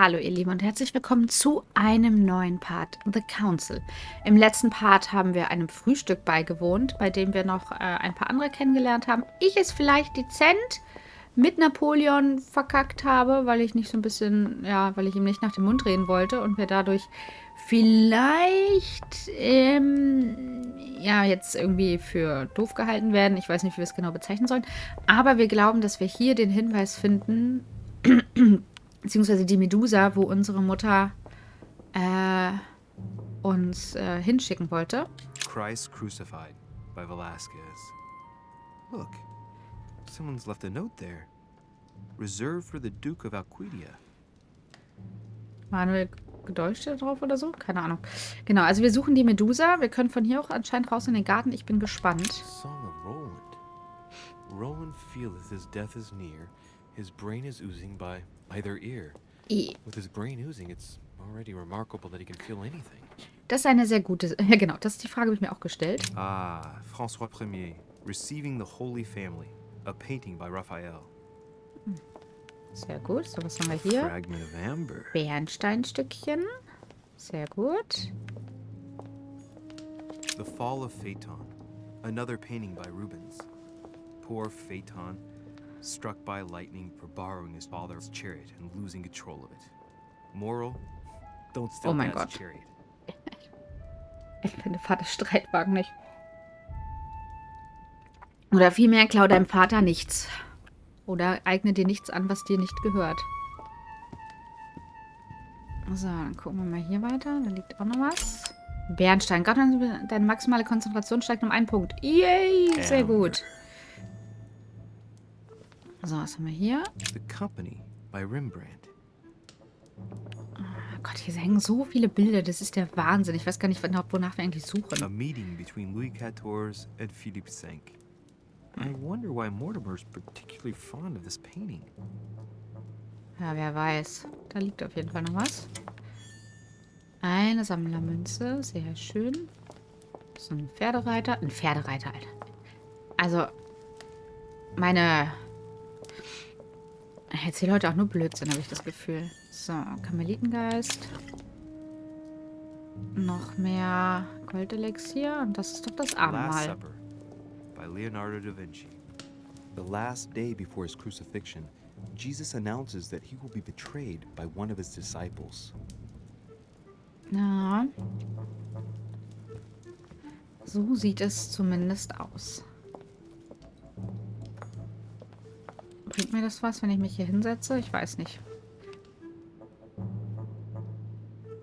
Hallo ihr Lieben und herzlich willkommen zu einem neuen Part, The Council. Im letzten Part haben wir einem Frühstück beigewohnt, bei dem wir noch ein paar andere kennengelernt haben. Ich es vielleicht dezent mit Napoleon verkackt habe, weil ich nicht so ein bisschen, ja, weil ich ihm nicht nach dem Mund reden wollte und wir dadurch vielleicht, ja, jetzt irgendwie für doof gehalten werden. Ich weiß nicht, wie wir es genau bezeichnen sollen, aber wir glauben, dass wir hier den Hinweis finden, beziehungsweise die Medusa, wo unsere Mutter uns hinschicken wollte. Christ Crucified by Velasquez. Look, someone's left a note there. Reserved for the Duke of Alquidia. Manuel gedeutscht drauf oder so? Keine Ahnung. Genau, also wir suchen die Medusa. Wir können von hier auch anscheinend raus in den Garten. Ich bin gespannt. Song of Roland. Roland feeleth his death is near. His brain is oozing by either ear. With his brain oozing, it's already remarkable that he can feel anything. Das ist eine sehr gute... Ja, genau, das ist die Frage, habe ich mir auch gestellt. Ah, François Ier, Receiving the Holy Family. A painting by Raphael. Sehr gut. So, was haben wir hier? Fragment of amber. Bernsteinstückchen. Sehr gut. The Fall of Phaeton. Another painting by Rubens. Poor Phaeton, struck by lightning for borrowing his father's chariot and losing control of it. Moral: don't steal Oh mein Dad's Gott. chariot. Ich finde Vaters Streitwagen nicht. Oder vielmehr, klau deinem Vater nichts. Oder eigne dir nichts an, was dir nicht gehört. So, dann gucken wir mal hier weiter. Da liegt auch noch was. Bernstein. Gerade deine maximale Konzentration steigt um 1 Punkt. Yay, sehr gut. So, was haben wir hier? The Company by Rembrandt. Oh Gott, hier hängen so viele Bilder. Das ist der Wahnsinn. Ich weiß gar nicht, wonach wir eigentlich A suchen. meeting between Louis XIV and Philippe V. I wonder why Mortimer's particularly fond of this painting. Ja, wer weiß. Da liegt auf jeden Fall noch was. Eine Sammlermünze. Sehr schön. So ein Pferdereiter. Ein Pferdereiter, Alter. Also, ich erzähle heute auch nur Blödsinn, habe ich das Gefühl. So, Karmelitengeist. Noch mehr Goldelixier. Und das ist doch das Last Abendmahl. Supper by Leonardo da Vinci. The last day before his crucifixion, Jesus announces that he will be betrayed by one of his disciples. Ja. So sieht es zumindest aus. Bringt mir das was, wenn ich mich hier hinsetze? Ich weiß nicht.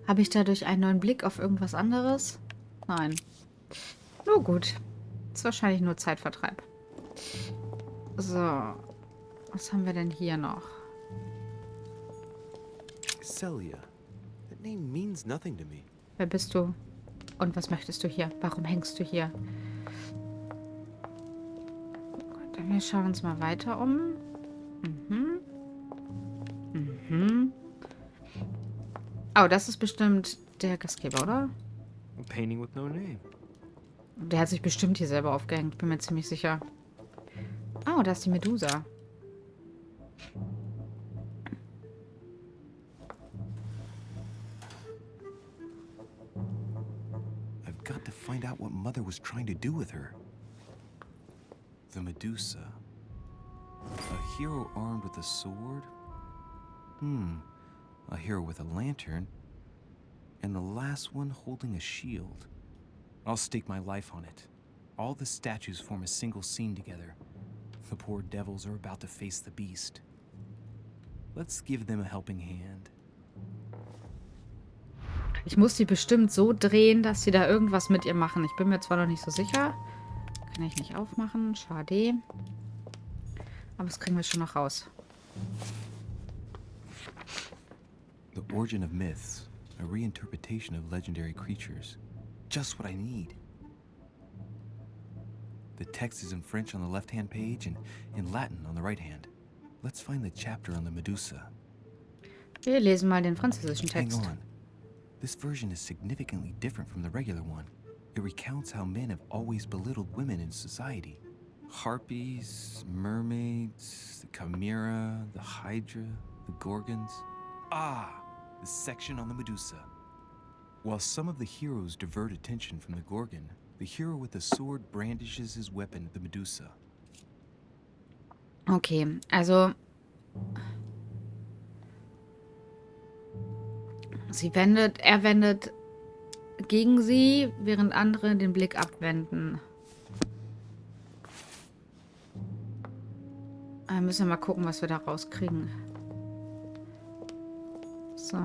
Habe ich dadurch einen neuen Blick auf irgendwas anderes? Nein. Nur gut. Ist wahrscheinlich nur Zeitvertreib. So. Was haben wir denn hier noch? Celia. That name means nothing to me. Wer bist du? Und was möchtest du hier? Warum hängst du hier? Gut, dann wir schauen uns mal weiter um. Oh, das ist bestimmt der Gastgeber, oder? A painting with no name. Der hat sich bestimmt hier selber aufgehängt. Bin mir ziemlich sicher. Oh, da ist die Medusa. I've got to find out what Mother was trying to do with her. The Medusa. A hero armed with a sword? A hero with a lantern. And the last one holding a shield. I'll stake my life on it. All the statues form a single scene together. The poor devils are about to face the beast. Let's give them a helping hand. Ich muss die bestimmt so drehen, dass sie da irgendwas mit ihr machen. Ich bin mir zwar noch nicht so sicher. Kann ich nicht aufmachen. Schade. Aber das kriegen wir schon noch raus. The origin of myths. A reinterpretation of legendary creatures. Just what I need. The text is in French on the left-hand page and in Latin on the right hand. Let's find the chapter on the Medusa. Wir lesen mal den französischen Hang Text. on. This version is significantly different from the regular one. It recounts how men have always belittled women in society. Harpies, mermaids, the chimera, the hydra, the gorgons. Ah, the section on the Medusa. While some of the heroes divert attention from the Gorgon, the hero with the sword brandishes his weapon at the Medusa. Okay, also er wendet gegen sie, während andere den Blick abwenden. Müssen wir mal gucken, was wir da rauskriegen. So.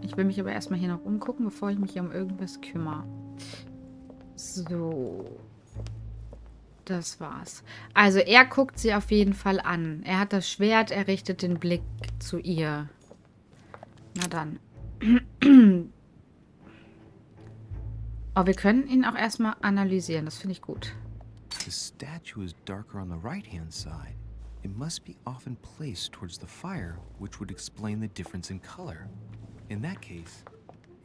Ich will mich aber erstmal hier noch umgucken, bevor ich mich hier um irgendwas kümmere. So. Das war's. Also er guckt sie auf jeden Fall an. Er hat das Schwert, er richtet den Blick zu ihr. Na dann. Oh, wir können ihn auch erstmal analysieren. Das finde ich gut. The statue is darker on the right-hand side. It must be often placed towards the fire, which would explain the difference in color. In that case,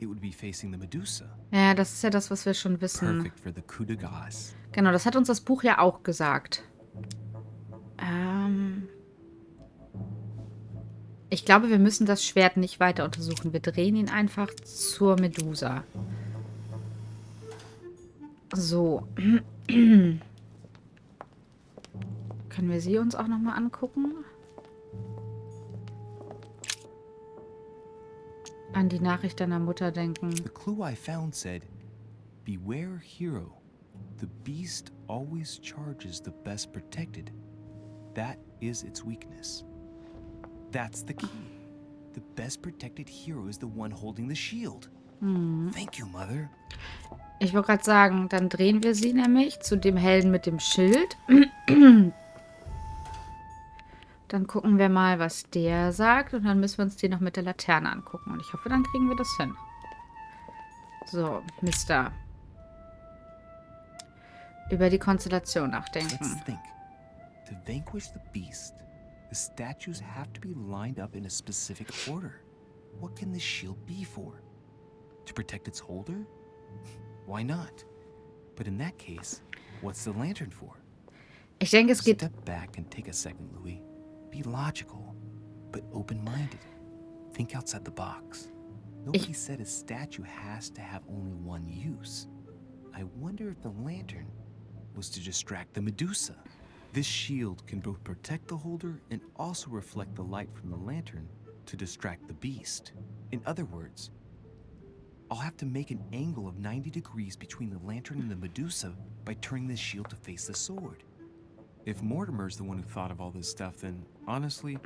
it would be facing the Medusa. Ja, das ist ja das, was wir schon wissen. Perfect for the coup de grace. Genau, das hat uns das Buch ja auch gesagt. Ich glaube, wir müssen das Schwert nicht weiter untersuchen. Wir drehen ihn einfach zur Medusa. So. Können wir sie uns auch nochmal angucken? An die Nachricht deiner Mutter denken. The clue I found said, "Beware hero. The beast always charges the best protected. That is its weakness." That's the key. The best protected hero is the one holding the shield. Thank you, Mother. Ich wollte gerade sagen, dann drehen wir sie nämlich zu dem Helden mit dem Schild. Dann gucken wir mal, was der sagt. Und dann müssen wir uns die noch mit der Laterne angucken. Und ich hoffe, dann kriegen wir das hin. So, Mister. Über die Konstellation nachdenken. Let's think. To vanquish the beast, the statues have to be lined up in a specific order. What can this shield be for? To protect its holder? Why not? But in that case, what's the lantern for? Ich denke, es geht... Step back and take a second, Louis. Be logical, but open-minded. Think outside the box. Nobody said a statue has to have only one use. I wonder if the lantern was to distract the Medusa. This shield can both protect the holder and also reflect the light from the lantern to distract the beast. In other words, I'll have to make an angle of 90 degrees between the lantern and the Medusa by turning the shield to face the sword. If Mortimer's the one who thought of all this stuff, then honestly,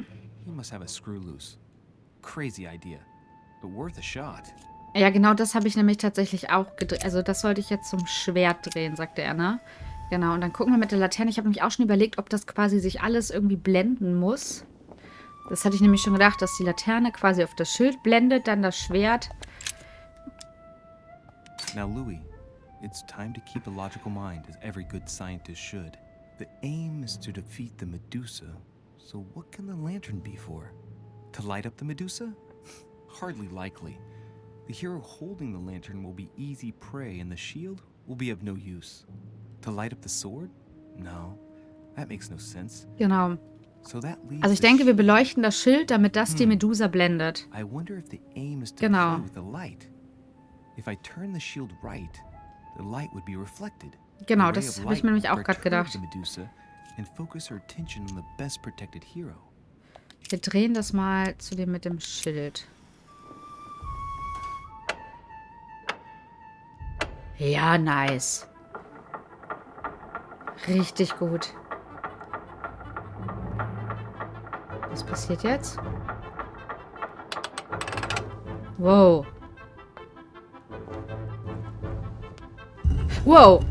he must have a screw loose. Crazy idea, but worth a shot. Ja, genau das habe ich nämlich tatsächlich auch gedreht. Also das sollte ich jetzt zum Schwert drehen, sagte er, ne? Genau, und dann gucken wir mit der Laterne. Ich habe nämlich auch schon überlegt, ob das quasi sich alles irgendwie blenden muss. Das hatte ich nämlich schon gedacht, dass die Laterne quasi auf das Schild blendet, dann das Schwert. Now, Louis, it's time to keep a logical mind, as every good scientist should. The aim is to defeat the Medusa, so what can the lantern be for? To light up the Medusa? Hardly likely. The hero holding the lantern will be easy prey, and the shield will be of no use. To light up the sword? No, that makes no sense. Genau. So that leaves Also ich denke, wir beleuchten das Schild, damit das die Medusa blendet. I wonder if the aim is to Genau. play with the light. If I turn the shield right, the light would be reflected. Genau, The ray das of habe ich light mir nämlich auch would gerade perturb gedacht. the Medusa and focus her attention on the best protected hero. Wir drehen das mal zu dem mit dem Schild. Ja, nice. Richtig gut. Was passiert jetzt? Wow. Wow.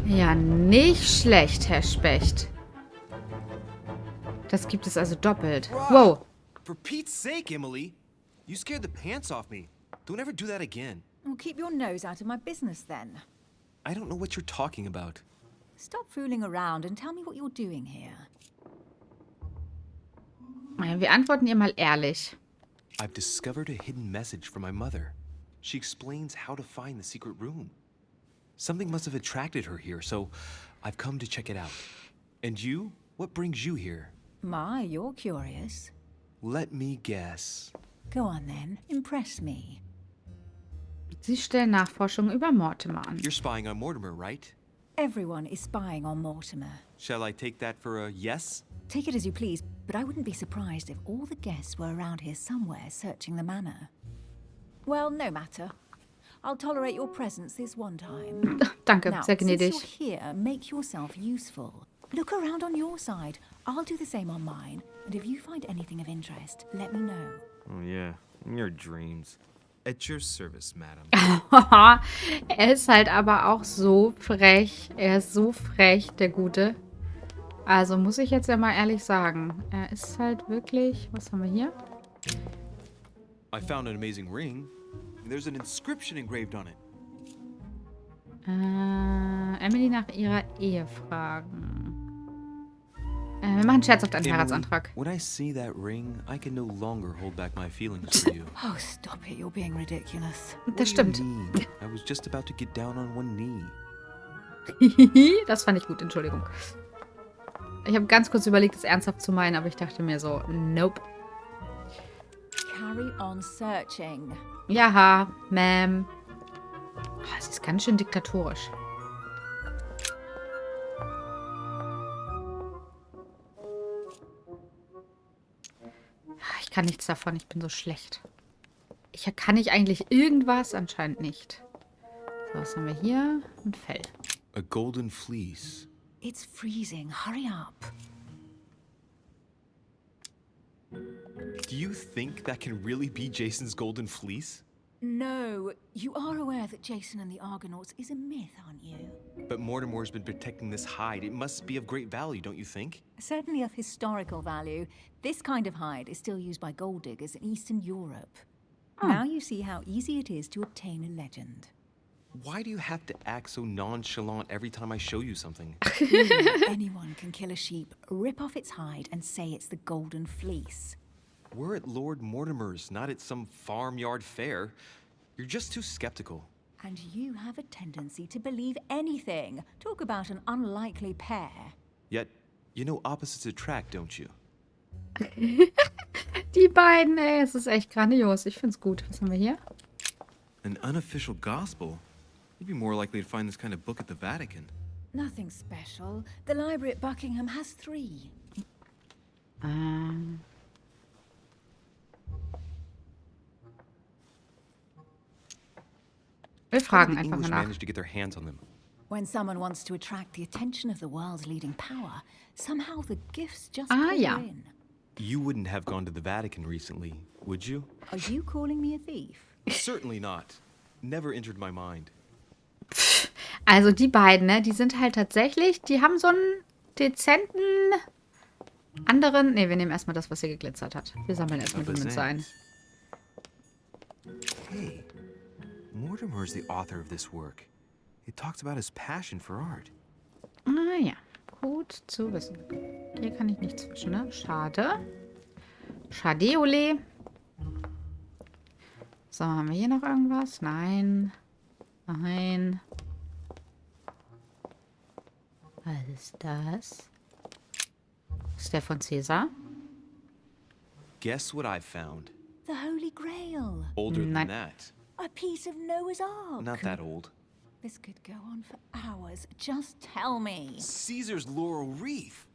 Ja, nicht schlecht, Herr Specht. Das gibt es also doppelt. Wow. For Pete's sake, Emily! You scared the pants off me. Don't ever do that again. Well, keep your nose out of my business then. I don't know what you're talking about. Stop fooling around and tell me what you're doing here. Wir antworten ihr mal ehrlich. I've discovered a hidden message from my mother. She explains how to find the secret room. Something must have attracted her here, so I've come to check it out. And you? What brings you here? My, you're curious. Let me guess. Go on then, impress me. Sie stellen Nachforschungen über Mortimer an. You're spying on Mortimer, right? Everyone is spying on Mortimer. Shall I take that for a yes? Take it as you please, but I wouldn't be surprised if all the guests were around here somewhere searching the manor. Well, no matter. I'll tolerate your presence this one time. Danke, Now, sehr since gnädig. you're here, make yourself useful. Look around on your side. I'll do the same on mine. And if you find anything of interest, let me know. Oh, yeah. In your dreams. At your service, madam. Er ist halt aber auch so frech. Er ist so frech, der Gute. Also muss ich jetzt ja mal ehrlich sagen. Er ist halt wirklich... Was haben wir hier? I found an amazing ring. There's an inscription engraved on it. Emily nach ihrer Ehe fragen. Wir machen scherzhaft einen Heiratsantrag. When I see that ring, I can no longer hold back my feelings for you. Oh, stop it. You're being ridiculous. Das stimmt. I was just about to get down on one knee. Das fand ich gut, Entschuldigung. Ich habe ganz kurz überlegt, es ernsthaft zu meinen, aber ich dachte mir so, nope. Carry on searching. Ja, Ma'am. Oh, sie ist ganz schön diktatorisch. Ich kann nichts davon, ich bin so schlecht. Kann ich eigentlich irgendwas? Anscheinend nicht. So, was haben wir hier? Ein Fell. A golden fleece. It's freezing. Hurry up. Do you think that can really be Jason's golden fleece? No, you are aware that Jason and the Argonauts is a myth, aren't you? But Mortimer's been protecting this hide. It must be of great value, don't you think? Certainly of historical value. This kind of hide is still used by gold diggers in Eastern Europe. Now you see how easy it is to obtain a legend. Why do you have to act so nonchalant every time I show you something? Anyone can kill a sheep, rip off its hide, and say it's the golden fleece. We're at Lord Mortimer's, not at some farmyard fair. You're just too skeptical. And you have a tendency to believe anything. Talk about an unlikely pair. Yet, you know opposites attract, don't you? Die beiden, ey, es ist echt grandios. Ich find's gut. Was haben wir hier? An unofficial gospel? You'd be more likely to find this kind of book at the Vatican. Nothing special. The library at Buckingham has 3. Wir How fragen did the einfach mal English nach. manage to get their hands on them? When someone wants to attract the attention of the world's leading power, somehow the gifts just Ah, pour ja. in. You wouldn't have gone to the Vatican recently, would you? Are you calling me a thief? Certainly not. Never entered my mind. Also die beiden, ne, die sind halt tatsächlich, die haben so einen dezenten anderen... Ne, wir nehmen erstmal das, was hier geglitzert hat. Wir sammeln erstmal die Münze ein. Hey, Mortimer's the author of this work. It talks about his passion for art. Ah ja, gut zu wissen. Hier kann ich nichts zwischen, ne? Schade. Schadeole. So, haben wir hier noch irgendwas? Nein. Nein. Was ist das? Ist der von Caesar? Guess what I found? The Holy Grail. Older Nein. than that. A piece of Noah's Ark. Not that old. This could go on for hours. Just tell me. Caesar's laurel wreath.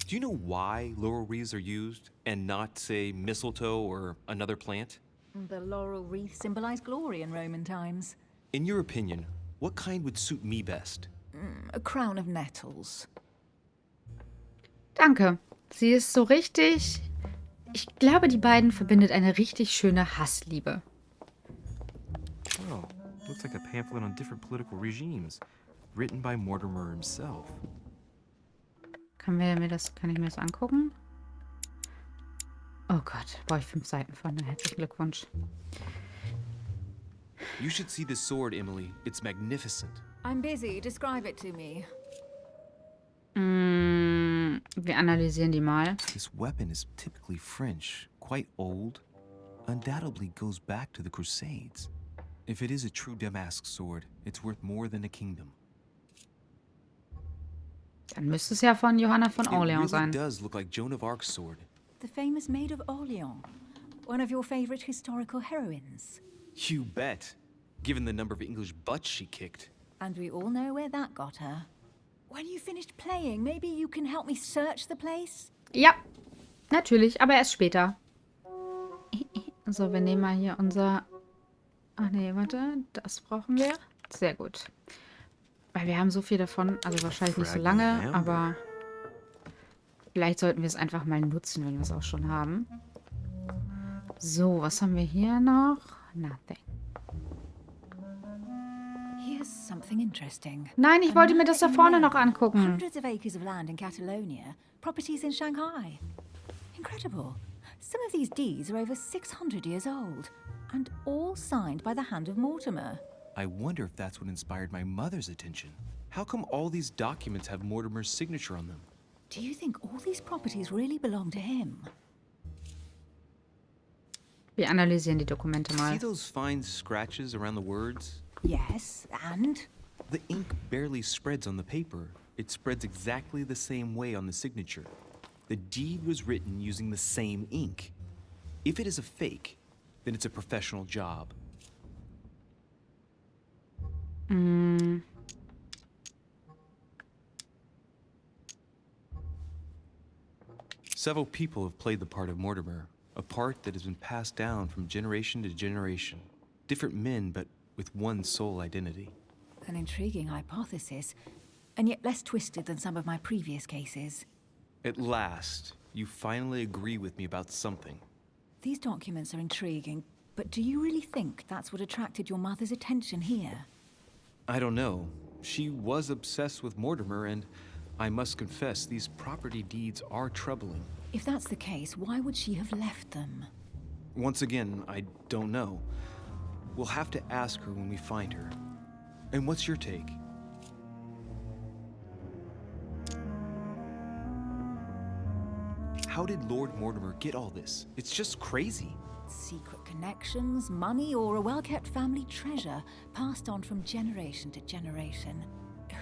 Do you know why laurel wreaths are used and not, say, mistletoe or another plant? The laurel wreath symbolized glory in Roman times. In your opinion, what kind would suit me best? A crown of nettles. Danke. Sie ist so richtig... Ich glaube, die beiden verbindet eine richtig schöne Hassliebe. Oh, looks like a pamphlet on different political regimes, written by Mortimer himself. Kann ich mir das angucken? Oh Gott, brauche ich 5 Seiten von. Herzlichen Glückwunsch. You should see this sword, Emily. It's magnificent. I'm busy. Describe it to me. Wir analysieren die mal. This weapon is typically French, quite old, undoubtedly goes back to the Crusades. If it is a true damask sword, it's worth more than a kingdom. Dann müsste es ja von Johanna von It Orleans really sein. does look like Joan of Arc's sword. The famous Maid of Orleans, one of your favorite historical heroines. You bet. Given the number of English butts she kicked. And we all know where that got her. When you finished playing, maybe you can help me search the place? Ja, natürlich, aber erst später. So, wir nehmen mal hier unser... Ach nee, warte, das brauchen wir. Sehr gut. Weil wir haben so viel davon, also wahrscheinlich nicht so lange, aber vielleicht sollten wir es einfach mal nutzen, wenn wir es auch schon haben. So, was haben wir hier noch? Nothing. Here's something interesting. Nein, ich wollte mir das da vorne noch angucken. Hundreds of acres of land in Catalonia, properties in Shanghai. Incredible. Some of these deeds are over 600 years old, and all signed by the hand of Mortimer. I wonder if that's what inspired my mother's attention. How come all these documents have Mortimer's signature on them? Do you think all these properties really belong to him? Wir analysieren die Dokumente See mal. those fine scratches around the words? Yes, and? The ink barely spreads on the paper. It spreads exactly the same way on the signature. The deed was written using the same ink. If it is a fake, then it's a professional job. Several people have played the part of Mortimer, a part that has been passed down from generation to generation. Different men, but with one sole identity. An intriguing hypothesis, and yet less twisted than some of my previous cases. At last, you finally agree with me about something. These documents are intriguing, but do you really think that's what attracted your mother's attention here? I don't know. She was obsessed with Mortimer, and I must confess, these property deeds are troubling. If that's the case, why would she have left them? Once again, I don't know. We'll have to ask her when we find her. And what's your take? How did Lord Mortimer get all this? It's just crazy. Secret connections, money, or a well-kept family treasure passed on from generation to generation.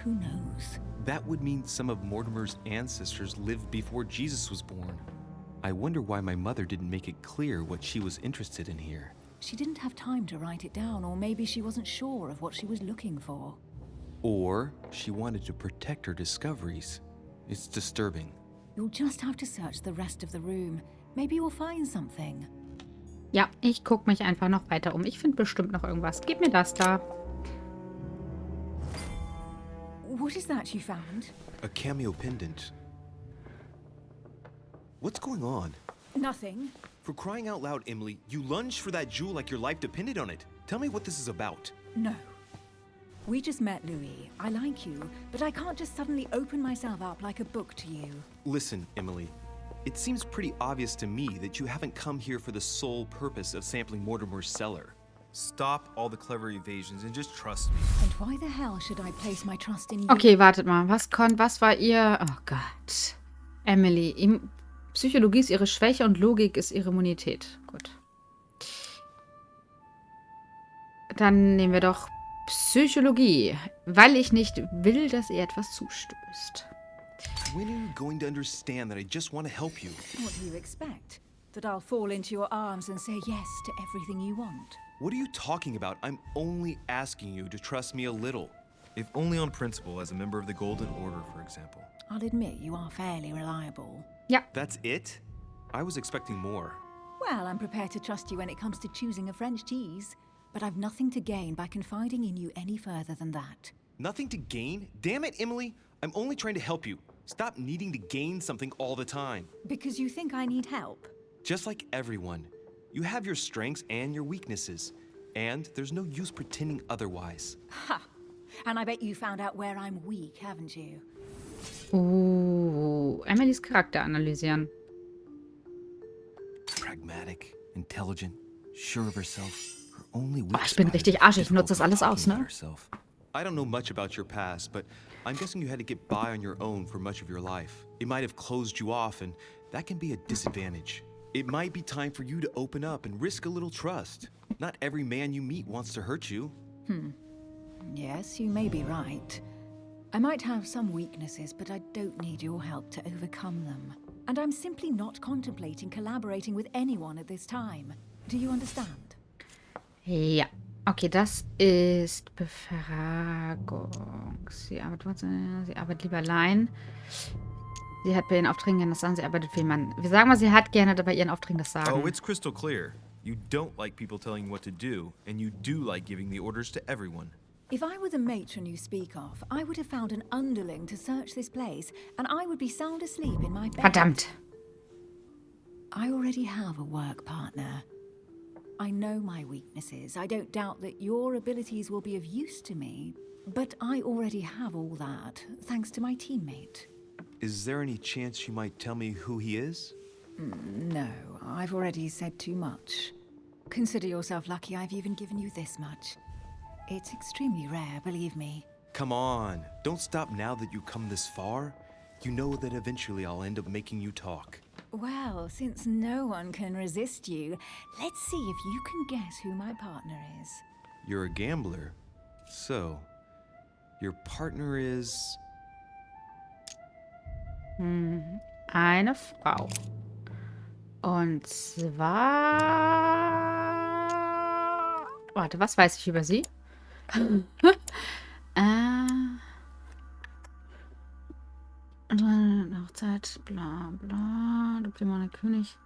Who knows? That would mean some of Mortimer's ancestors lived before Jesus was born. I wonder why my mother didn't make it clear what she was interested in here. She didn't have time to write it down, or maybe she wasn't sure of what she was looking for. Or she wanted to protect her discoveries. It's disturbing. You'll just have to search the rest of the room. Maybe you'll find something. Ja, ich gucke mich einfach noch weiter um. Ich finde bestimmt noch irgendwas. Gib mir das da. What is that you found? A cameo pendant. What's going on? Nothing. For crying out loud, Emily, you lunged for that jewel like your life depended on it. Tell me what this is about. No. We just met, Louis. I like you, but I can't just suddenly open myself up like a book to you. Listen, Emily. It seems pretty obvious to me that you haven't come here for the sole purpose of sampling Mortimer's cellar. Stop all the clever evasions and just trust me. And why the hell should I place my trust in you? Okay, wartet mal. Was war ihr... Oh Gott. Emily. Psychologie ist ihre Schwäche und Logik ist ihre Immunität. Gut. Dann nehmen wir doch Psychologie. Weil ich nicht will, dass ihr etwas zustößt. When are you going to understand that I just want to help you? What do you expect? That I'll fall into your arms and say yes to everything you want? What are you talking about? I'm only asking you to trust me a little. If only on principle, as a member of the Golden Order, for example. I'll admit you are fairly reliable. Ja. That's it? I was expecting more. Well, I'm prepared to trust you when it comes to choosing a French cheese, but I've nothing to gain by confiding in you any further than that. Nothing to gain? Damn it, Emily! I'm only trying to help you. Stop needing to gain something all the time. Because you think I need help? Just like everyone. You have your strengths and your weaknesses. And there's no use pretending otherwise. Ha! And I bet you found out where I'm weak, haven't you? Emilys Charakter analysieren. Pragmatic, intelligent, sure of herself. Her only Oh, ich bin richtig arschig. Ich nutze das alles aus, ne? I don't know much about your past, but I'm guessing you had to get by on your own for much of your life. It might have closed you off, and that can be a disadvantage. It might be time for you to open up and risk a little trust. Not every man you meet wants to hurt you. Yes, you may be right. I might have some weaknesses, but I don't need your help to overcome them. And I'm simply not contemplating collaborating with anyone at this time. Do you understand? Ja. Okay, das ist Befragung. Sie arbeitet lieber allein. Sie hat bei ihren Aufträgen gerne das Sagen. Sie arbeitet für jemanden. Wir sagen mal, sie hat gerne bei ihren Aufträgen das Sagen. Oh, it's crystal clear. You don't like people telling you what to do, and you do like giving the orders to everyone. If I were the matron you speak of, I would have found an underling to search this place, and I would be sound asleep in my bed. Verdammt. I already have a work partner. I know my weaknesses. I don't doubt that your abilities will be of use to me, but I already have all that, thanks to my teammate. Is there any chance you might tell me who he is? No, I've already said too much. Consider yourself lucky I've even given you this much. It's extremely rare, believe me. Come on, don't stop now that you've come this far. You know that eventually I'll end up making you talk. Well, since no one can resist you, let's see if you can guess who my partner is. You're a gambler. So, your partner is... Eine Frau. Und zwar... Warte, was weiß ich über sie? Hochzeit, bla bla, Diplomat König.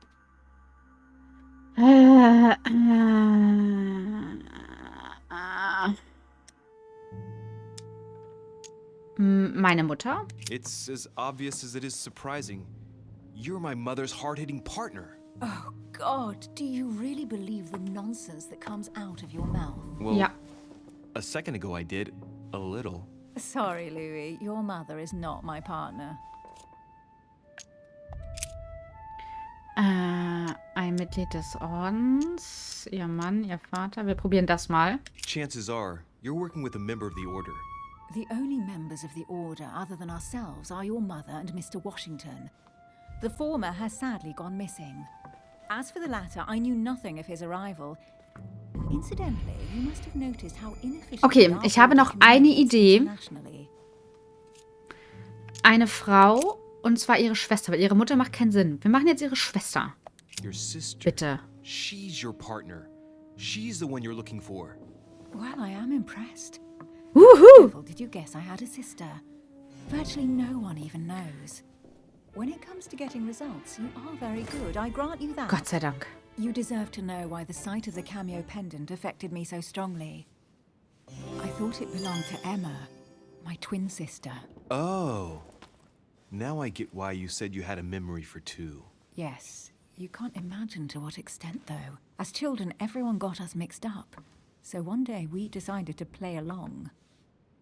Meine Mutter? It's as obvious as it is surprising. You're my mother's hard-hitting partner. Oh, God, do you really believe the nonsense that comes out of your mouth? Well, Ja. a second ago I did. A little. Sorry, Louis, your mother is not my partner. Ein Mitglied des Ordens, ihr Mann, ihr Vater. Wir probieren das mal. Chances are, you're working with a member of the Order. The only members of the Order other than ourselves are your mother and Mr. Washington. The former has sadly gone missing. As for the latter, I knew nothing of his arrival. Incidentally, you must have noticed how inefficient Okay, we are ich habe noch eine Idee. internationally. Eine Frau, und zwar ihre Schwester, weil ihre Mutter macht keinen Sinn. Wir machen jetzt ihre Schwester. Your sister. Bitte. She's your partner. She's the one you're looking for. Well, I am impressed. Wuhu! How did you guess I had a sister? Virtually no one even knows. When it comes to getting results, you are very good. I grant you that. Gott sei Dank. You deserve to know why the sight of the cameo pendant affected me so strongly. I thought it belonged to Emma, my twin sister. Oh. Now I get why you said you had a memory for two. Yes, you can't imagine to what extent, though. As children, everyone got us mixed up. So one day we decided to play along.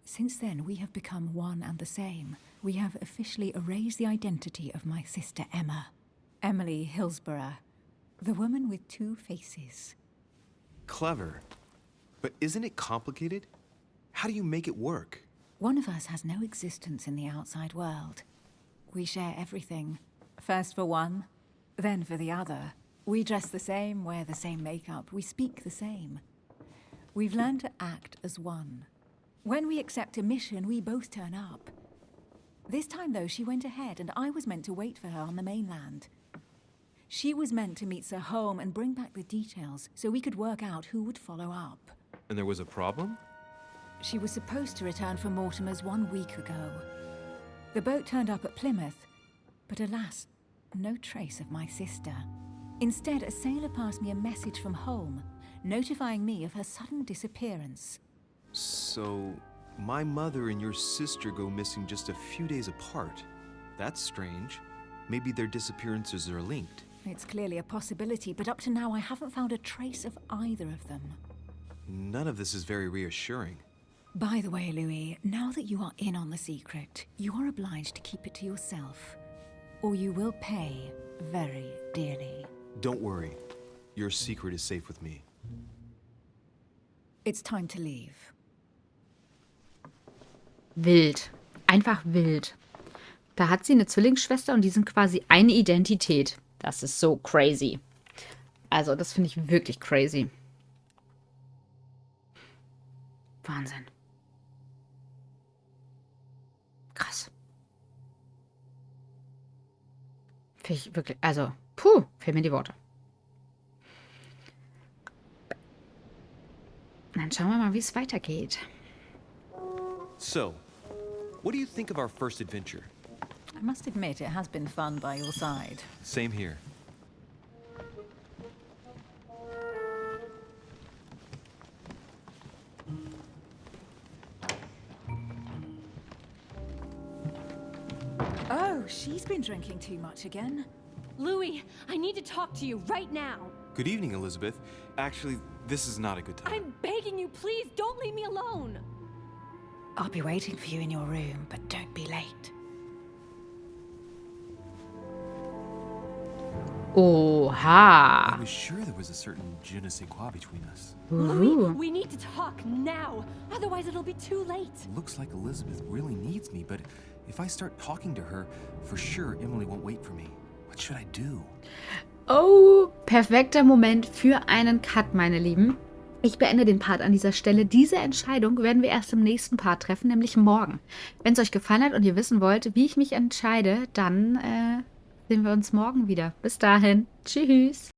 Since then, we have become one and the same. We have officially erased the identity of my sister Emma. Emily Hillsborough. The woman with two faces. Clever. But isn't it complicated? How do you make it work? One of us has no existence in the outside world. We share everything. First for one, then for the other. We dress the same, wear the same makeup, we speak the same. We've learned to act as one. When we accept a mission, we both turn up. This time, though, she went ahead, and I was meant to wait for her on the mainland. She was meant to meet Sir Home and bring back the details so we could work out who would follow up. And there was a problem? She was supposed to return from Mortimer's 1 week ago. The boat turned up at Plymouth, but alas, no trace of my sister. Instead, a sailor passed me a message from home, notifying me of her sudden disappearance. So, my mother and your sister go missing just a few days apart. That's strange. Maybe their disappearances are linked. It's clearly a possibility, but up to now I haven't found a trace of either of them. None of this is very reassuring. By the way, Louis, now that you are in on the secret, you are obliged to keep it to yourself, or you will pay very dearly. Don't worry. Your secret is safe with me. It's time to leave. Wild. Einfach wild. Da hat sie eine Zwillingsschwester und die sind quasi eine Identität. Das ist so crazy. Also, das finde ich wirklich crazy. Wahnsinn. Krass. Finde ich wirklich, also, fehlen mir die Worte. Dann schauen wir mal, wie es weitergeht. So, what do you think of our first adventure? I must admit, it has been fun by your side. Same here. Oh, she's been drinking too much again. Louis, I need to talk to you right now. Good evening, Elizabeth. Actually, this is not a good time. I'm begging you, please don't leave me alone. I'll be waiting for you in your room, but don't be late. I Oha. was sure there was a certain je ne sais quoi between us. Louis, we need to talk now. Otherwise, it'll be too late. Looks like Elizabeth really needs me, but if I start talking to her, for sure Emily won't wait for me. What should I do? Oh, perfekter Moment für einen Cut, meine Lieben. Ich beende den Part an dieser Stelle. Diese Entscheidung werden wir erst im nächsten Part treffen, nämlich morgen. Wenn es euch gefallen hat und ihr wissen wollt, wie ich mich entscheide, dann sehen wir uns morgen wieder. Bis dahin. Tschüss.